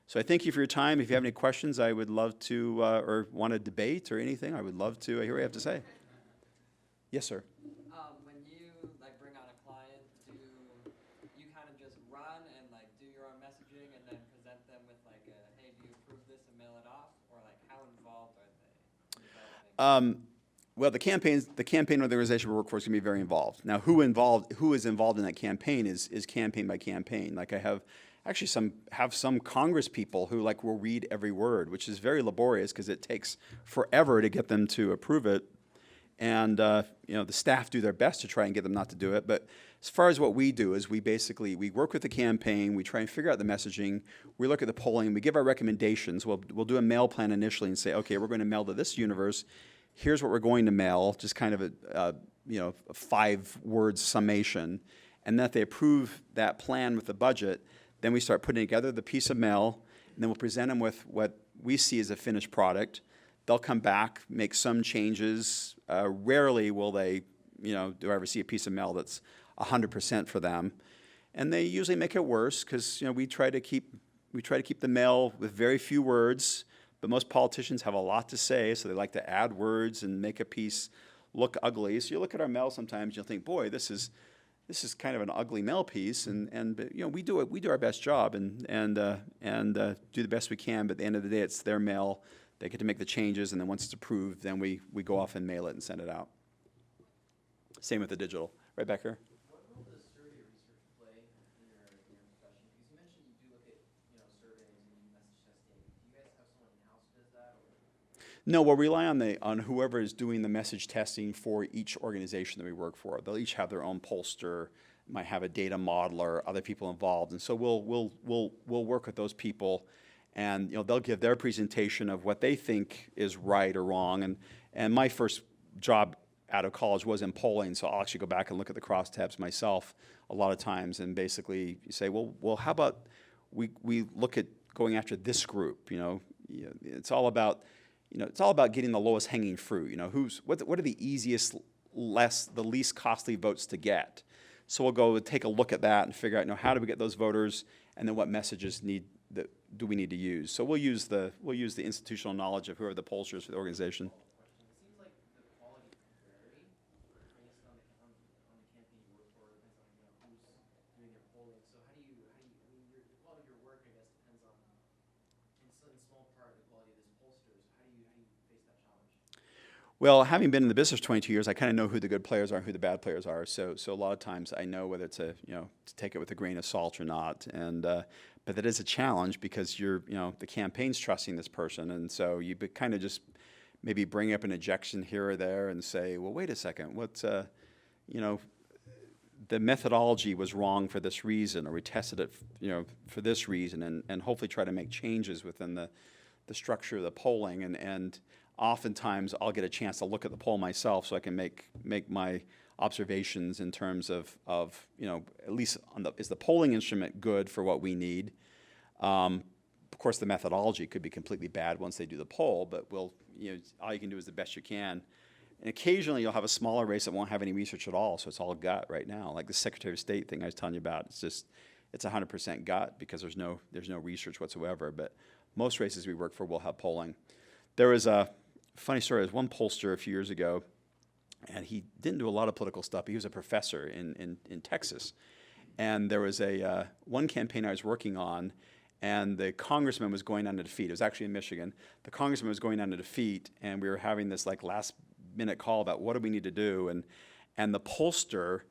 So I thank you for your time. If you have any questions, I would love to, or want to debate or anything, I would love to hear what you have to say. Yes, sir. When you bring on a client, do you kind of just run and do your own messaging and then present them with hey, do you approve this and mail it off, or how involved are they in developing? Well, the campaign organization we work for is going to be very involved. Now, who is involved in that campaign is campaign by campaign. Like I have actually some Congress people who will read every word, which is very laborious because it takes forever to get them to approve it. And the staff do their best to try and get them not to do it. But as far as what we do is we work with the campaign, we try and figure out the messaging, we look at the polling, we give our recommendations. We'll do a mail plan initially and say, okay, we're going to mail to this universe. Here's what we're going to mail, just kind of a 5-word summation. And then if they approve that plan with the budget, then we start putting together the piece of mail, and then we'll present them with what we see as a finished product. They'll come back, make some changes. Rarely will they, do I ever see a piece of mail that's 100% for them. And they usually make it worse because, we try to keep the mail with very few words. But most politicians have a lot to say, so they like to add words and make a piece look ugly. So you look at our mail sometimes, you'll think, boy, this is kind of an ugly mail piece, and we do our best job and do the best we can. But at the end of the day, it's their mail. They get to make the changes, and then once it's approved, then we go off and mail it and send it out. Same with the digital. Right back here. What role does survey research play in your profession? Because you mentioned you do look at surveys and you message testing. Do you guys have someone in-house who does that? Or? No, we'll rely on whoever is doing the message testing for each organization that we work for. They'll each have their own pollster, might have a data modeler, other people involved, and so we'll work with those people, and they'll give their presentation of what they think is right or wrong. And my first job out of college was in polling, so I'll actually go back and look at the crosstabs myself a lot of times, and basically say, well, how about we look at going after this group? It's all about getting the lowest hanging fruit. What are the easiest, the least costly votes to get? So we'll go take a look at that and figure out, how do we get those voters, and then what messages do we need to use? So we'll use the institutional knowledge of whoever the pollsters for the organization. It seems like the quality can vary based on the campaign you work for. It depends on who's doing their polling. So how do you the quality of your work, I guess, depends on in small part the quality of this pollster. So how do you face that challenge? Well, having been in the business 22 years, I kind of know who the good players are and who the bad players are. So a lot of times I know whether to take it with a grain of salt or not. And but that is a challenge because the campaign's trusting this person, and so you kind of just maybe bring up an objection here or there and say, well, wait a second, the methodology was wrong for this reason, or we tested it, for this reason, and hopefully try to make changes within the structure of the polling, and oftentimes I'll get a chance to look at the poll myself so I can make my observations in terms of at least is the polling instrument good for what we need? Of course, the methodology could be completely bad once they do the poll, but all you can do is the best you can. And occasionally you'll have a smaller race that won't have any research at all, so it's all gut right now. Like the Secretary of State thing I was telling you about, it's 100% gut because there's no research whatsoever. But most races we work for will have polling. There was a funny story. There was one pollster a few years ago, and he didn't do a lot of political stuff. He was a professor in Texas. And there was one campaign I was working on, and the congressman was going under defeat. It was actually in Michigan. The congressman was going under defeat, and we were having this last-minute call about what do we need to do. And the pollster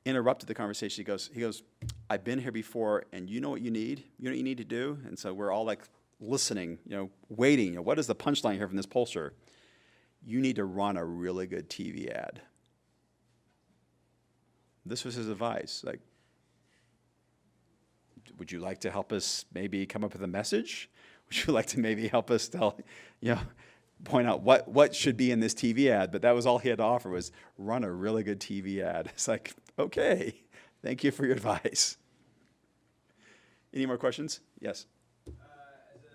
interrupted the conversation. He goes, I've been here before, and you know what you need? You know what you need to do? And so we're all like listening, waiting. What is the punchline here from this pollster? You need to run a really good TV ad. This was his advice. Like, would you like to help us maybe come up with a message? Would you like to maybe help us point out what should be in this TV ad? But that was all he had to offer, was run a really good TV ad. It's like, okay, thank you for your advice. Any more questions? Yes. As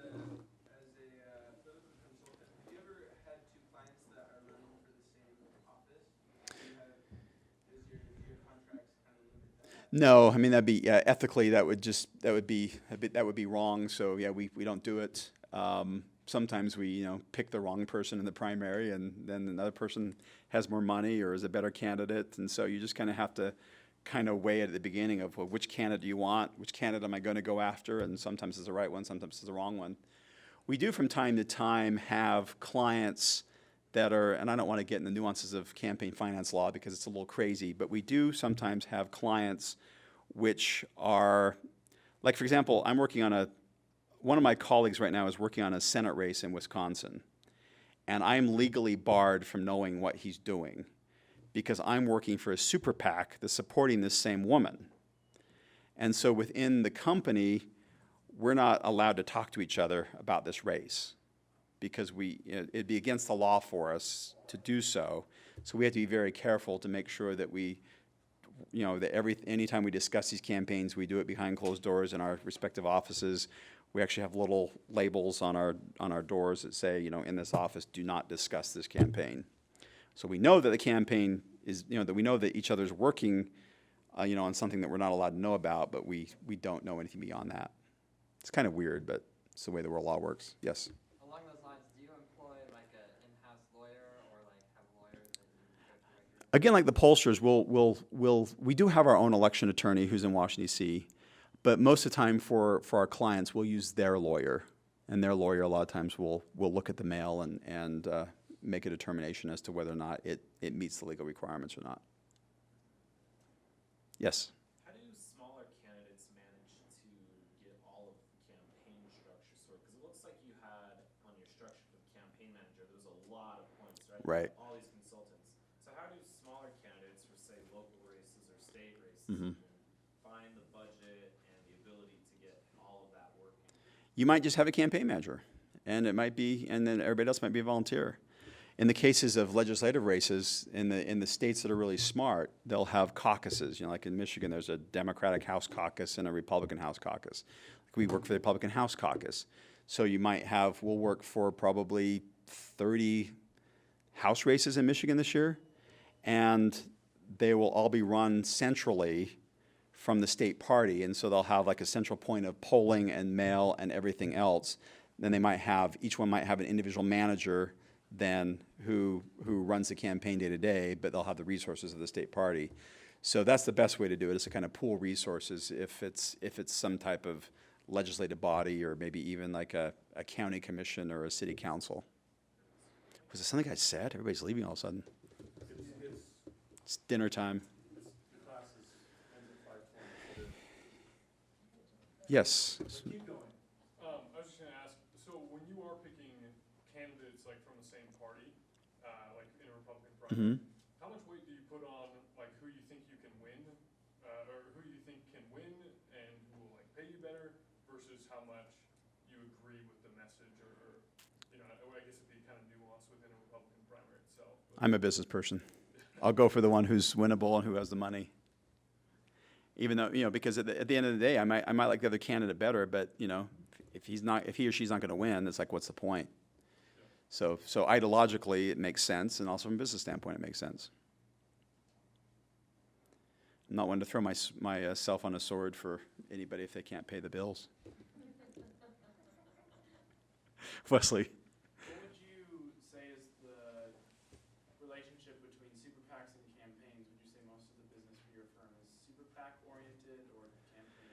a political consultant, have you ever had two clients that are running for the same office? Does your contracts kind of limit that? No, I mean that'd be ethically that would be wrong. So yeah, we don't do it. Sometimes we pick the wrong person in the primary, and then another person has more money or is a better candidate, and so you just kind of have to weigh it at the beginning of, well, which candidate do you want, which candidate am I going to go after, and sometimes it's the right one, sometimes it's the wrong one. We do from time to time have clients that are, and I don't want to get in the nuances of campaign finance law because it's a little crazy, but we do sometimes have clients which are, like for example, I'm working on one of my colleagues right now is working on a Senate race in Wisconsin, and I'm legally barred from knowing what he's doing because I'm working for a super PAC that's supporting this same woman. And so within the company, we're not allowed to talk to each other about this race because it'd be against the law for us to do so. So we have to be very careful to make sure that anytime we discuss these campaigns, we do it behind closed doors in our respective offices. We actually have little labels on our doors that say, in this office, do not discuss this campaign. So we know that the campaign is, that we know that each other's working, on something that we're not allowed to know about, but we don't know anything beyond that. It's kind of weird, but it's the way the world law works. Yes? Along those lines, do you employ like an in-house lawyer or like have lawyers that you go to regularly? Again, like the pollsters, we do have our own election attorney who's in Washington, D.C., but most of the time for our clients, we'll use their lawyer, and their lawyer a lot of times will look at the mail and make a determination as to whether or not it meets the legal requirements or not. Yes? How do smaller candidates manage to get all of the campaign structure sorted? Because it looks like you had on your structure for the campaign manager, there was a lot of points, right? Right. All these consultants. So how do smaller candidates for, say, local races or state races find the budget and the ability to get all of that working? You might just have a campaign manager, and it might be, and then everybody else might be a volunteer. In the cases of legislative races, in the states that are really smart, they'll have caucuses. Like in Michigan, there's a Democratic House caucus and a Republican House caucus. Like we work for the Republican House caucus. So we'll work for probably 30 House races in Michigan this year, and they will all be run centrally from the state party, and so they'll have like a central point of polling and mail and everything else. Then each one might have an individual manager then who runs the campaign day to day, but they'll have the resources of the state party. So that's the best way to do it, is to kind of pool resources if it's some type of legislative body or maybe even like a county commission or a city council. Was it something I said? Everybody's leaving all of a sudden. It's dinner time. Yes. Keep going. I was just gonna ask, so when you are picking candidates like from the same party, like in a Republican primary, how much weight do you put on like who you think you can win, or who you think can win and who will like pay you better versus how much you agree with the message or you know, I guess it'd be kind of nuanced within a Republican primary itself. But I'm a business person. I'll go for the one who's winnable and who has the money. Even though, because at the end of the day, I might like the other candidate better, but, if he or she's not going to win, it's like, what's the point? So ideologically, it makes sense, and also from a business standpoint, it makes sense. I'm not one to throw myself on a sword for anybody if they can't pay the bills. Wesley. What would you say is the relationship between super PACs and campaigns? Would you say most of the business for your firm is super PAC oriented or campaign?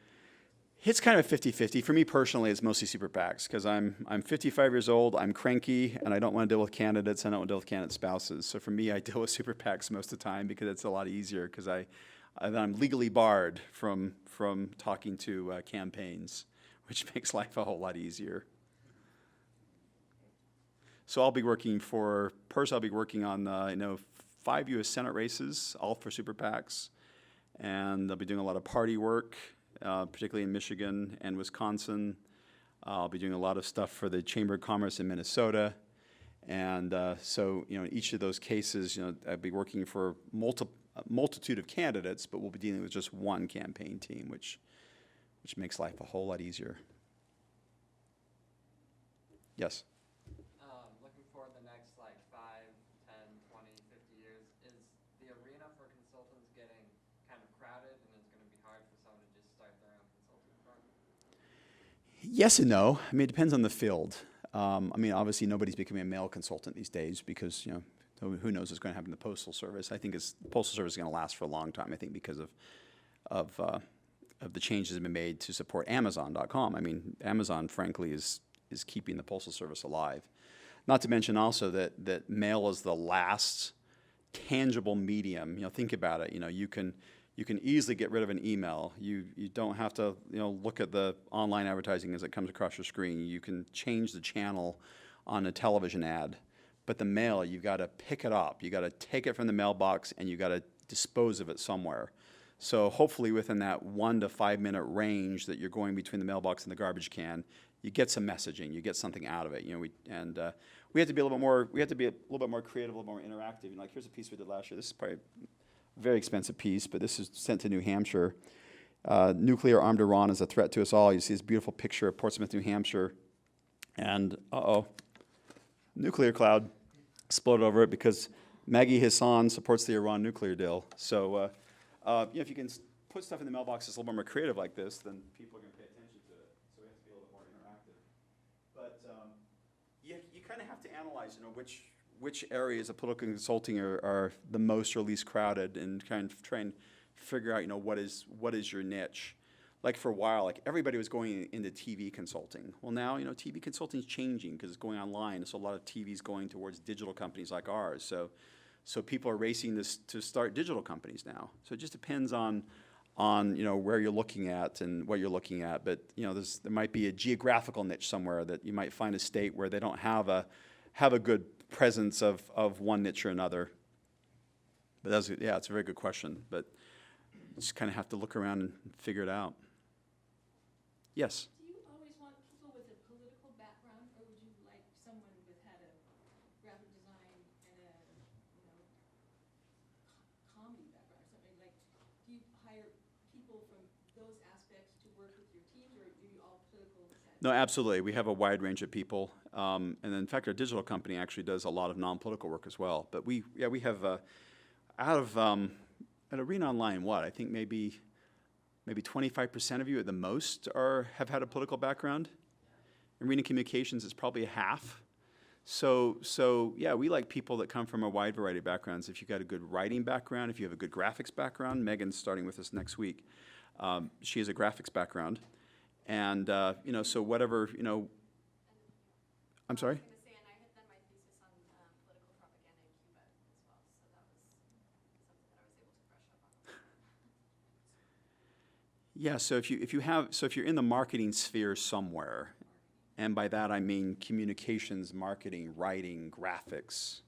It's kind of 50-50. For me personally, it's mostly super PACs because I'm 55 years old, I'm cranky, and I don't want to deal with candidates, I don't want to deal with candidate spouses. So for me, I deal with super PACs most of the time because it's a lot easier because I'm legally barred from talking to campaigns, which makes life a whole lot easier. So I'll be working on 5 U.S. Senate races, all for super PACs, and I'll be doing a lot of party work, particularly in Michigan and Wisconsin. I'll be doing a lot of stuff for the Chamber of Commerce in Minnesota, and so in each of those cases, I'll be working for a multitude of candidates, but we'll be dealing with just one campaign team, which makes life a whole lot easier. Yes. Looking forward the next like 5, 10, 20, 50 years, is the arena for consultants getting kind of crowded and it's going to be hard for someone to just start their own consulting firm? Yes and no. I mean, it depends on the field. Obviously, nobody's becoming a mail consultant these days because, who knows what's going to happen to the Postal Service. I think the Postal Service is going to last for a long time, I think, because of the changes that have been made to support Amazon.com. Amazon, frankly, is keeping the Postal Service alive. Not to mention also that mail is the last tangible medium. Think about it. You can easily get rid of an email. You don't have to look at the online advertising as it comes across your screen. You can change the channel on a television ad. But the mail, you've got to pick it up. You got to take it from the mailbox and you got to dispose of it somewhere. So hopefully within that 1 to 5 minute range that you're going between the mailbox and the garbage can, you get some messaging, you get something out of it. We have to be a little bit more. We have to be a little bit more creative, a little more interactive. Here's a piece we did last year. This is probably a very expensive piece, but this is sent to New Hampshire. Nuclear armed Iran is a threat to us all. You see this beautiful picture of Portsmouth, New Hampshire, and nuclear cloud exploded over it because Maggie Hassan supports the Iran nuclear deal. So if you can put stuff in the mailbox that's a little bit more creative like this, then people are going to pay attention to it. So we have to be a little bit more interactive. But you kind of have to analyze, which areas of political consulting are the most or least crowded, and kind of try and figure out, what is your niche. Like for a while, everybody was going into TV consulting. Well, now, TV consulting is changing because it's going online. So a lot of TV is going towards digital companies like ours. So people are racing to start digital companies now. So it just depends on where you're looking at and what you're looking at. But there might be a geographical niche somewhere that you might find a state where they don't have a good presence of one niche or another. But it's a very good question. But you just kind of have to look around and figure it out. Yes. Do you always want people with a political background, or would you like someone with had a graphic design and a comedy background, something like? Do you hire people from those aspects to work with your teams, or are you all political? No, absolutely. We have a wide range of people, and in fact, our digital company actually does a lot of non-political work as well. But we have out of at Arena Online, I think maybe 25% of you at the most have had a political background. Arena Communications is probably half. So we like people that come from a wide variety of backgrounds. If you've got a good writing background, if you have a good graphics background, Megan's starting with us next week. She has a graphics background, and so whatever I'm sorry. I was going to say, and I had done my thesis on political Yeah, so if you're in the marketing sphere somewhere, and by that I mean communications, marketing, writing, graphics,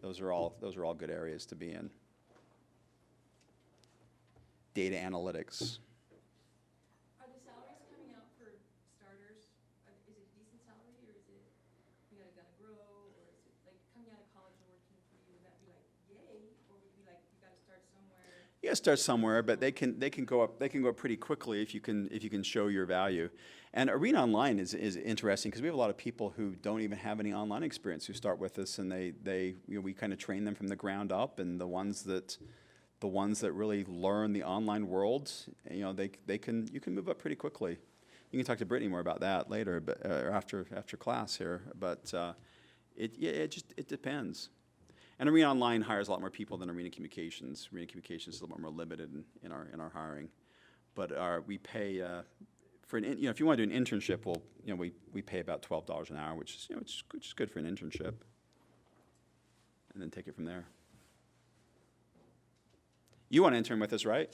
those are all good areas to be in. Data analytics. Are the salaries coming out for starters, is it a decent salary, or is it, you gotta grow, or is it like coming out of college and working for you, would that be like, yay, or would it be like, you gotta start somewhere? You gotta start somewhere, but they can go up pretty quickly if you can show your value. And Arena Online is interesting because we have a lot of people who don't even have any online experience who start with us, and we kind of train them from the ground up, and the ones that really learn the online world, you can move up pretty quickly. You can talk to Brittany more about that later, but after class here. But it depends. And Arena Online hires a lot more people than Arena Communications. Arena Communications is a little more limited in our hiring, but we pay for if you want to do an internship, we pay about $12 an hour, which is good for an internship, and then take it from there. You want to intern with us, right?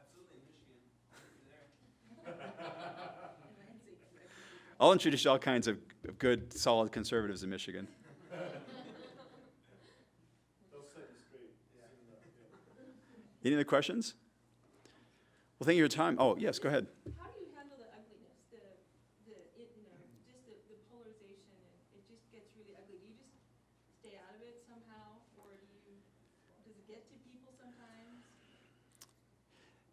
Absolutely, Michigan. I'll introduce you to all kinds of good, solid conservatives in Michigan. They'll set you straight. Any other questions? Well, thank you for your time. Oh, yes, go ahead. How do you handle the ugliness, just the polarization, and it just gets really ugly? Do you just stay out of it somehow, or does it get to people sometimes?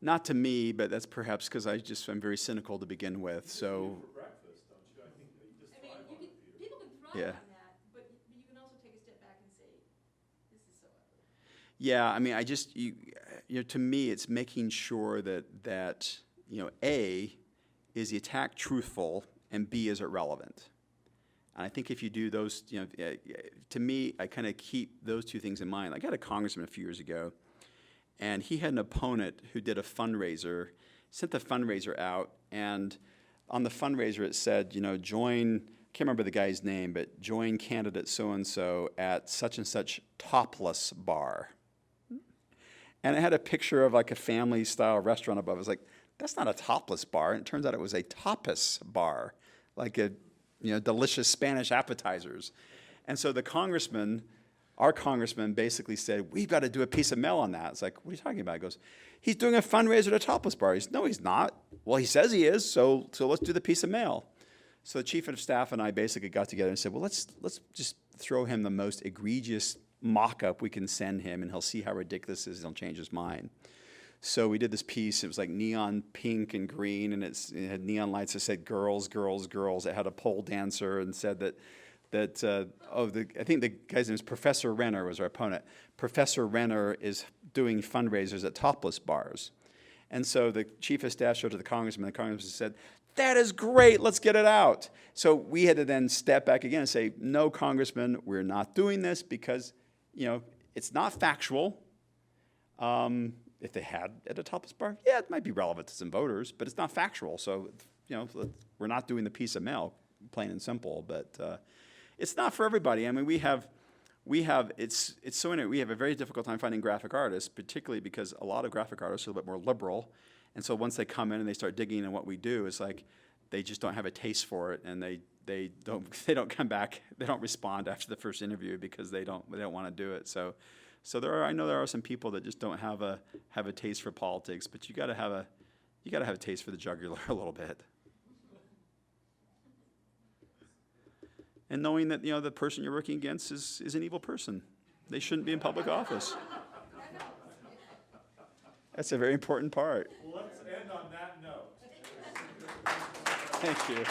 Not to me, but that's perhaps because I'm very cynical to begin with. So, For breakfast, don't you? I think that you just I mean, thrive on it, Peter. people can thrive Yeah. on that, but you can also take a step back and say, this is so ugly. yeah, I mean, to me, it's making sure that A, is the attack truthful, and B, is it relevant? And I think if you do those, to me, I kind of keep those two things in mind. I got a congressman a few years ago, and he had an opponent who did a fundraiser, sent the fundraiser out, and on the fundraiser it said, join, I can't remember the guy's name, but join candidate so-and-so at such and such topless bar. And it had a picture of like a family-style restaurant above. I was like, that's not a topless bar. And it turns out it was a tapas bar, like delicious Spanish appetizers. And so our congressman basically said, we've got to do a piece of mail on that. It's like, what are you talking about? He goes, he's doing a fundraiser at a topless bar. No, he's not. Well, he says he is, so let's do the piece of mail. So the chief of staff and I basically got together and said, well, let's just throw him the most egregious mock-up we can send him, and he'll see how ridiculous it is, and he'll change his mind. So we did this piece. It was like neon pink and green, and it had neon lights that said girls, girls, girls. It had a pole dancer and said I think the guy's name is Professor Renner was our opponent. Professor Renner is doing fundraisers at topless bars. And so the chief of staff showed to the congressman. The congressman said, that is great, let's get it out. So we had to then step back again and say, no, congressman, we're not doing this because, it's not factual. If they had at a topless bar, yeah, it might be relevant to some voters, but it's not factual. So, we're not doing the piece of mail, plain and simple. But it's not for everybody. I mean, we have a very difficult time finding graphic artists, particularly because a lot of graphic artists are a little bit more liberal. And so once they come in and they start digging in what we do, it's like they just don't have a taste for it, and they don't come back. They don't respond after the first interview because they don't want to do it. So I know there are some people that just don't have a taste for politics, but you got to have a taste for the jugular a little bit. And knowing that the person you're working against is an evil person. They shouldn't be in public office. That's a very important part. Well, let's end on that note. Thank you.